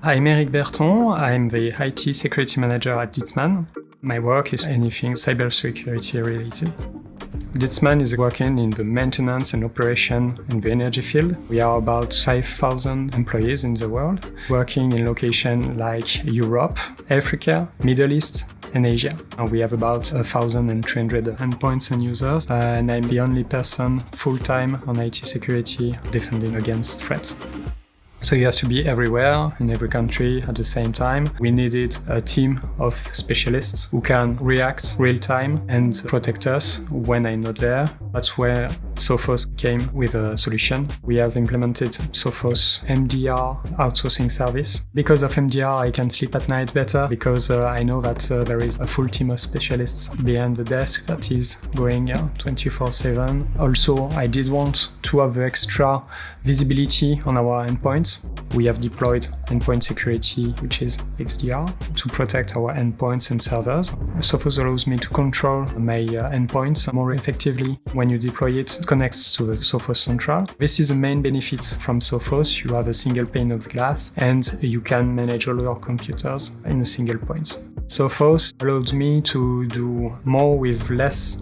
I'm Eric Berton. I'm the IT security manager at Dietsmann. My work is anything cybersecurity related. Dietsmann is working in the maintenance and operation in the energy field. We are about 5,000 employees in the world, working in locations like Europe, Africa, Middle East, and Asia. We have about 1,300 endpoints and users, and I'm the only person full-time on IT security defending against threats. So you have to be everywhere, in every country at the same time. We needed a team of specialists who can react real time and protect us when I'm not there. That's where Sophos came with a solution. We have implemented Sophos MDR outsourcing service. Because of MDR, I can sleep at night better because I know that there is a full team of specialists behind the desk that is going 24/7. Also, I did want to have the extra visibility on our endpoints. We have deployed endpoint security, which is XDR, to protect our endpoints and servers. Sophos allows me to control my endpoints more effectively. When you deploy it, it connects to the Sophos Central. This is the main benefit from Sophos. You have a single pane of glass and you can manage all your computers in a single point. Sophos allows me to do more with less